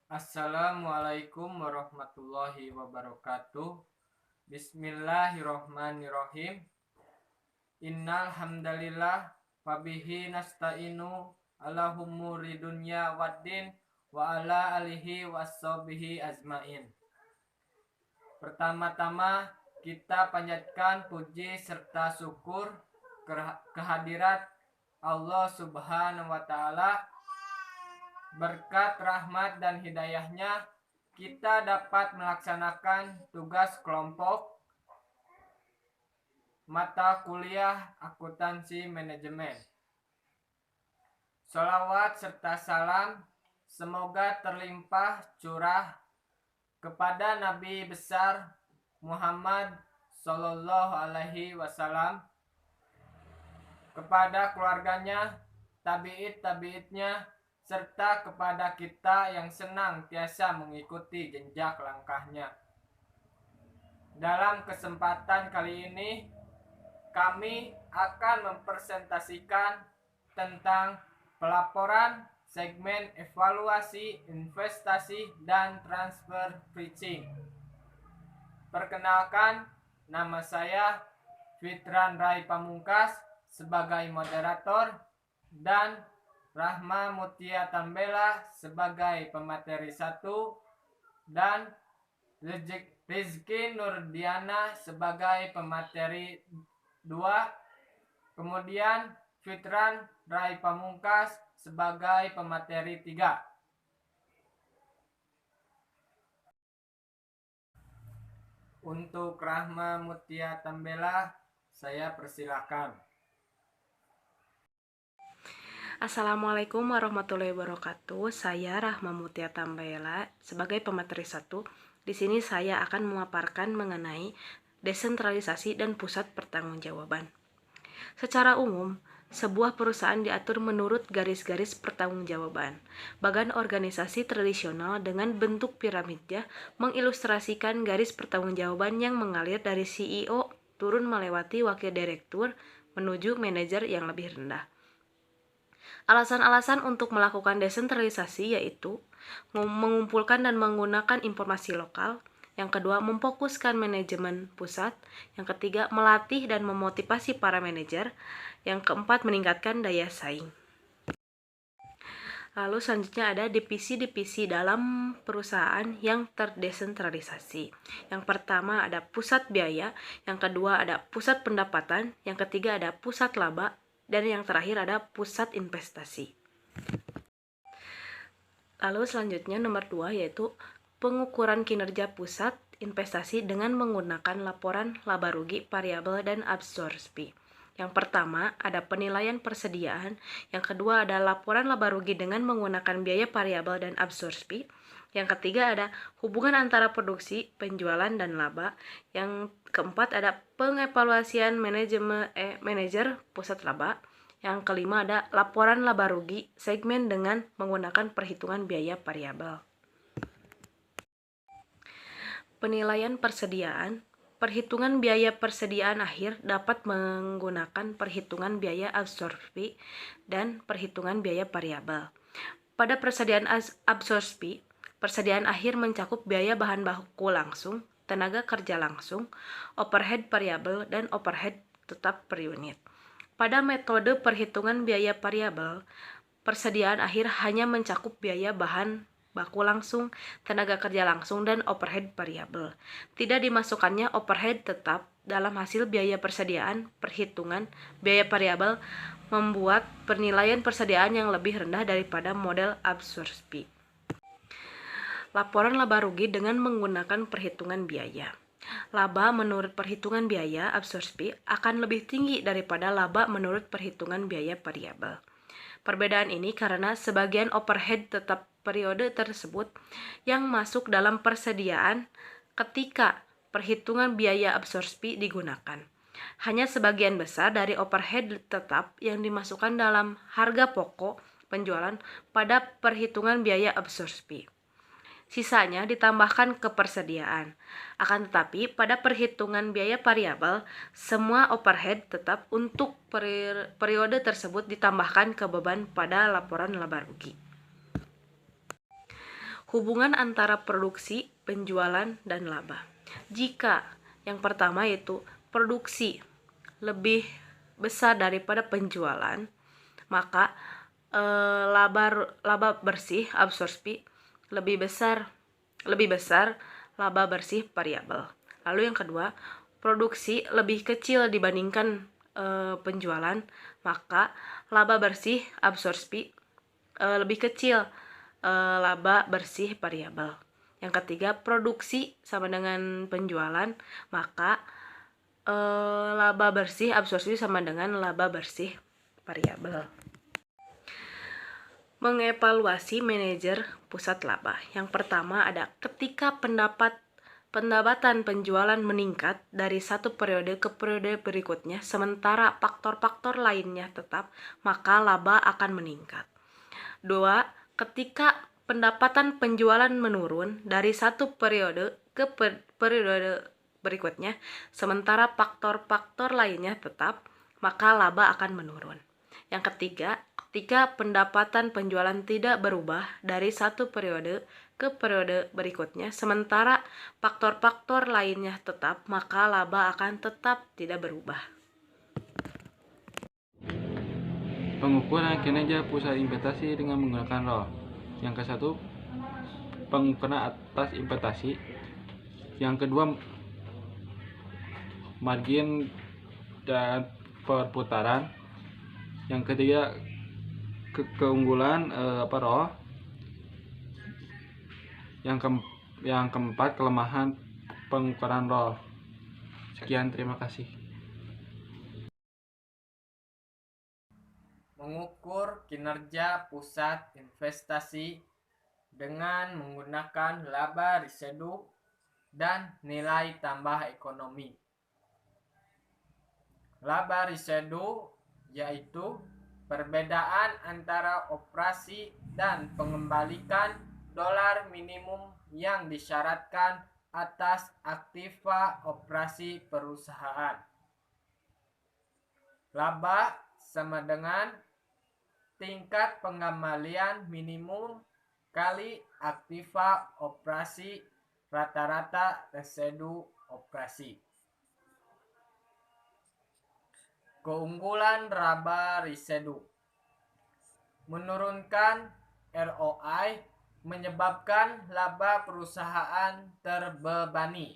Assalamualaikum warahmatullahi wabarakatuh. Bismillahirrohmanirrohim. Innal hamdalillah wabihi nasta'inu ala humuri dunya waddin wa ala alihi wassobihi azmain. Pertama-tama kita panjatkan puji serta syukur kehadirat Allah Subhanahu wa Ta'ala. Berkat rahmat dan hidayahnya kita dapat melaksanakan tugas kelompok mata kuliah akuntansi manajemen. Sholawat serta salam semoga terlimpah curah kepada Nabi besar Muhammad Sallallahu Alaihi Wasallam, kepada keluarganya, tabi'it-tabi'itnya, serta kepada kita yang senantiasa mengikuti jejak langkahnya. Dalam kesempatan kali ini, kami akan mempresentasikan tentang pelaporan segmen evaluasi investasi dan transfer pricing. Perkenalkan, nama saya Fitran Rai Pamungkas sebagai moderator dan Rahma Mutia Tambela sebagai pemateri 1 dan Rizky Nurdiana sebagai pemateri 2, kemudian Fitran Rai Pamungkas sebagai pemateri 3. Untuk Rahma Mutia Tambela, saya persilakan. Assalamualaikum warahmatullahi wabarakatuh. Saya Rahma Mutia Tambela sebagai pemateri 1. Di sini saya akan memaparkan mengenai desentralisasi dan pusat pertanggungjawaban. Secara umum, sebuah perusahaan diatur menurut garis-garis pertanggungjawaban. Bagan organisasi tradisional dengan bentuk piramida mengilustrasikan garis pertanggungjawaban yang mengalir dari CEO turun melewati wakil direktur menuju manajer yang lebih rendah. Alasan-alasan untuk melakukan desentralisasi yaitu mengumpulkan dan menggunakan informasi lokal. Yang kedua, memfokuskan manajemen pusat. Yang ketiga, melatih dan memotivasi para manajer. Yang keempat, meningkatkan daya saing. Lalu selanjutnya ada divisi-divisi dalam perusahaan yang terdesentralisasi. Yang pertama ada pusat biaya, yang kedua ada pusat pendapatan, yang ketiga ada pusat laba, dan yang terakhir ada pusat investasi. Lalu selanjutnya nomor 2 yaitu pengukuran kinerja pusat investasi dengan menggunakan laporan laba rugi variabel dan absorpsi. Yang pertama ada penilaian persediaan, yang kedua ada laporan laba rugi dengan menggunakan biaya variabel dan absorpsi. Yang ketiga ada hubungan antara produksi, penjualan, dan laba. Yang keempat ada pengevaluasian manajer pusat laba. Yang kelima ada laporan laba rugi segmen dengan menggunakan perhitungan biaya variabel. Penilaian persediaan. Perhitungan biaya persediaan akhir dapat menggunakan perhitungan biaya absorpsi dan perhitungan biaya variabel. Pada persediaan absorpsi, persediaan akhir mencakup biaya bahan baku langsung, tenaga kerja langsung, overhead variabel, dan overhead tetap per unit. Pada metode perhitungan biaya variabel, persediaan akhir hanya mencakup biaya bahan baku langsung, tenaga kerja langsung, dan overhead variabel. Tidak dimasukkannya overhead tetap dalam hasil biaya persediaan. Perhitungan biaya variabel membuat penilaian persediaan yang lebih rendah daripada model absorpsi. Laporan laba rugi dengan menggunakan perhitungan biaya. Laba menurut perhitungan biaya absorpsi akan lebih tinggi daripada laba menurut perhitungan biaya variabel. Perbedaan ini karena sebagian overhead tetap periode tersebut yang masuk dalam persediaan ketika perhitungan biaya absorpsi digunakan. Hanya sebagian besar dari overhead tetap yang dimasukkan dalam harga pokok penjualan pada perhitungan biaya absorpsi. Sisanya ditambahkan ke persediaan. Akan tetapi, pada perhitungan biaya variabel, semua overhead tetap untuk periode tersebut ditambahkan ke beban pada laporan laba rugi. Hubungan antara produksi, penjualan, dan laba. Jika yang pertama yaitu produksi lebih besar daripada penjualan, maka laba bersih absorpsi lebih besar laba bersih variabel. Lalu yang kedua, produksi lebih kecil dibandingkan penjualan, maka laba bersih absorpsi lebih kecil laba bersih variabel. Yang ketiga, produksi sama dengan penjualan, maka laba bersih absorpsi sama dengan laba bersih variabel. Mengevaluasi manajer pusat laba. Yang pertama ada ketika pendapatan penjualan meningkat dari satu periode ke periode berikutnya, sementara faktor-faktor lainnya tetap, maka laba akan meningkat. 2. Ketika pendapatan penjualan menurun dari satu periode ke periode berikutnya, sementara faktor-faktor lainnya tetap, maka laba akan menurun. Yang ketiga, ketika pendapatan penjualan tidak berubah dari satu periode ke periode berikutnya, sementara faktor-faktor lainnya tetap, maka laba akan tetap tidak berubah. Pengukuran kinerja pusat investasi dengan menggunakan ROL. Yang ke satu, pengukuran atas investasi. Yang kedua, margin dan perputaran. Yang ketiga, keunggulan ROL. Yang keempat, kelemahan pengukuran ROL. Sekian, terima kasih. Mengukur kinerja pusat investasi dengan menggunakan laba residu dan nilai tambah ekonomi. Laba residu yaitu perbedaan antara operasi dan pengembalikan dolar minimum yang disyaratkan atas aktiva operasi perusahaan. Laba sama dengan tingkat pengembalian minimum kali aktiva operasi rata-rata residu operasi. Keunggulan laba residu menurunkan ROI menyebabkan laba perusahaan terbebani.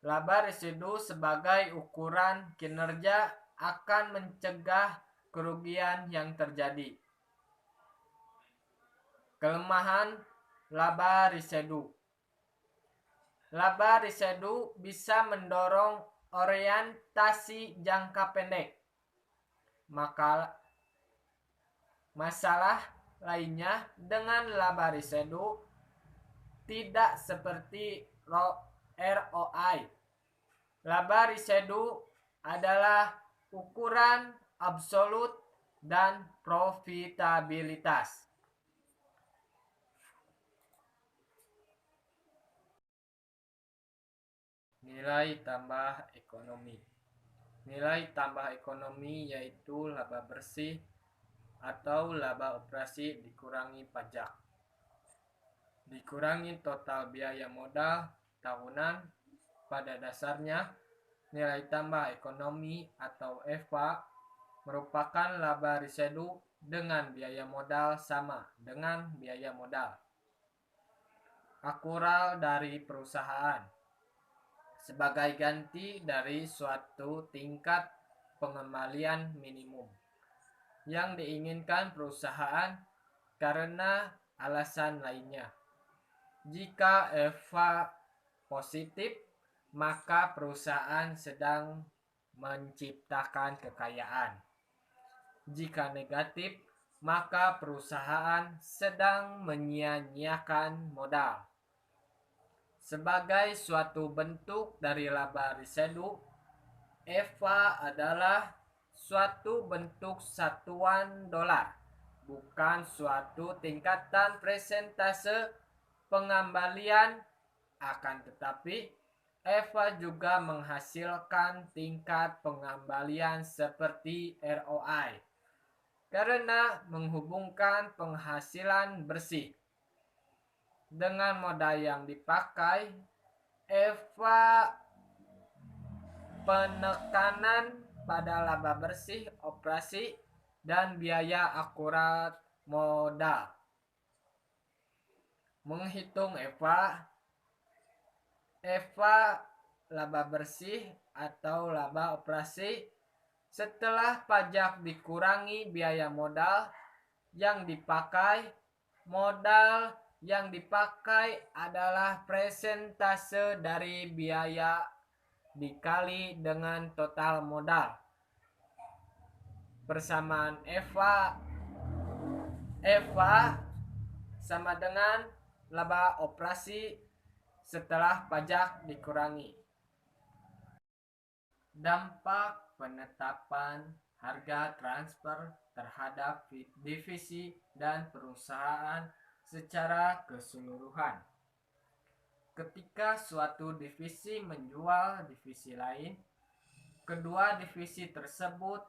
Laba residu sebagai ukuran kinerja akan mencegah kerugian yang terjadi. Kelemahan laba residu. Laba residu bisa mendorong orientasi jangka pendek. Masalah lainnya dengan laba residu tidak seperti ROI. Laba residu adalah ukuran absolut dan profitabilitas. Nilai tambah ekonomi. Nilai tambah ekonomi yaitu laba bersih atau laba operasi dikurangi pajak. Dikurangi total biaya modal tahunan. Pada dasarnya, nilai tambah ekonomi atau EVA merupakan laba residu dengan biaya modal sama dengan biaya modal akural dari perusahaan sebagai ganti dari suatu tingkat pengembalian minimum yang diinginkan perusahaan karena alasan lainnya. Jika EVA positif, maka perusahaan sedang menciptakan kekayaan. Jika negatif, maka perusahaan sedang menyia-nyiakan modal. Sebagai suatu bentuk dari laba residu, EVA adalah suatu bentuk satuan dolar, bukan suatu tingkatan persentase pengembalian. Akan tetapi, EVA juga menghasilkan tingkat pengembalian seperti ROI karena menghubungkan penghasilan bersih. dengan modal yang dipakai, Eva penekanan pada laba bersih operasi dan biaya akurat modal. Menghitung Eva laba bersih atau laba operasi setelah pajak dikurangi biaya modal yang dipakai. Modal yang dipakai adalah persentase dari biaya dikali dengan total modal. Persamaan Eva sama dengan laba operasi setelah pajak dikurangi. Dampak penetapan harga transfer terhadap divisi dan perusahaan secara keseluruhan. Ketika suatu divisi menjual divisi lain, kedua divisi tersebut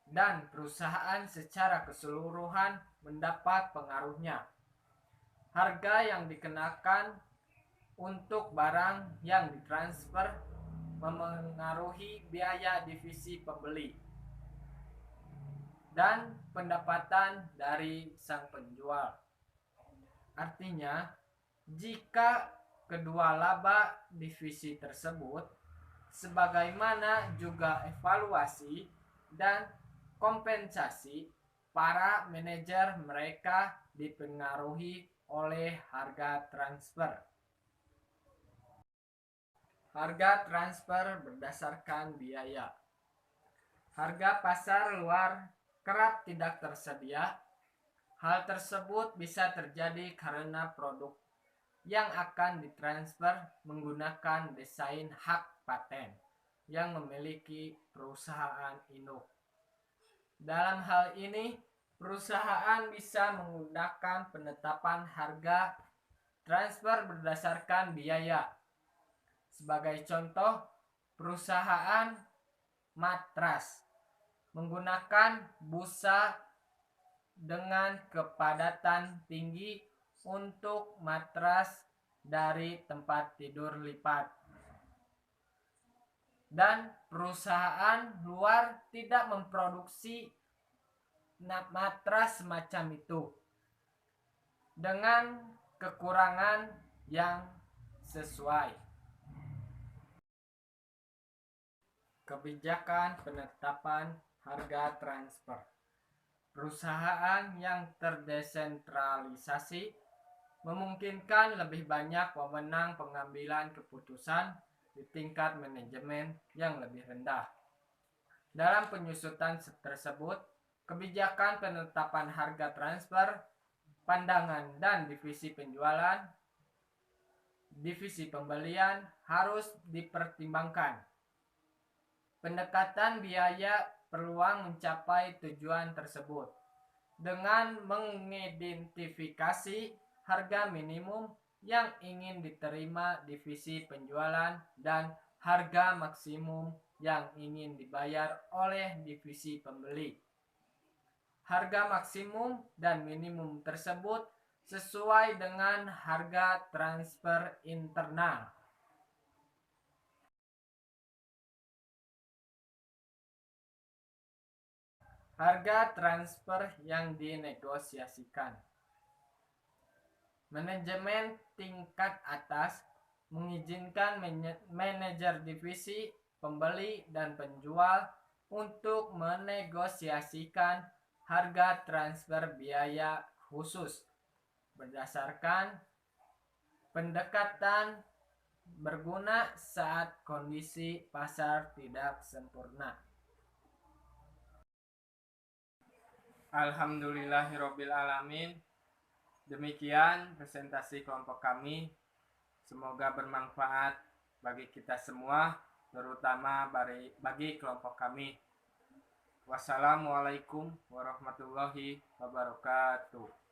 dan perusahaan secara keseluruhan mendapat pengaruhnya. Harga yang dikenakan untuk barang yang ditransfer memengaruhi biaya divisi pembeli dan pendapatan dari sang penjual. Artinya, jika kedua laba divisi tersebut, sebagaimana juga evaluasi dan kompensasi para manajer mereka dipengaruhi oleh harga transfer. Harga transfer berdasarkan biaya. Harga pasar luar kerap tidak tersedia. Hal tersebut bisa terjadi karena produk yang akan ditransfer menggunakan desain hak paten yang memiliki perusahaan induk. Dalam hal ini, perusahaan bisa menggunakan penetapan harga transfer berdasarkan biaya. Sebagai contoh, perusahaan matras menggunakan busa dengan kepadatan tinggi untuk matras dari tempat tidur lipat. Dan perusahaan luar tidak memproduksi matras semacam itu dengan kekurangan yang sesuai. Kebijakan penetapan harga transfer. Perusahaan yang terdesentralisasi memungkinkan lebih banyak wewenang pengambilan keputusan di tingkat manajemen yang lebih rendah. Dalam penyusutan tersebut, kebijakan penetapan harga transfer, pandangan dan divisi penjualan, divisi pembelian harus dipertimbangkan. Pendekatan biaya peluang mencapai tujuan tersebut dengan mengidentifikasi harga minimum yang ingin diterima divisi penjualan dan harga maksimum yang ingin dibayar oleh divisi pembeli. Harga maksimum dan minimum tersebut sesuai dengan harga transfer internal. Harga transfer yang dinegosiasikan. Manajemen tingkat atas mengizinkan manajer divisi, pembeli, dan penjual untuk menegosiasikan harga transfer biaya khusus berdasarkan pendekatan berguna saat kondisi pasar tidak sempurna. Alhamdulillahirobbilalamin. Demikian presentasi kelompok kami. Semoga bermanfaat bagi kita semua, terutama bagi kelompok kami. Wassalamualaikum warahmatullahi wabarakatuh.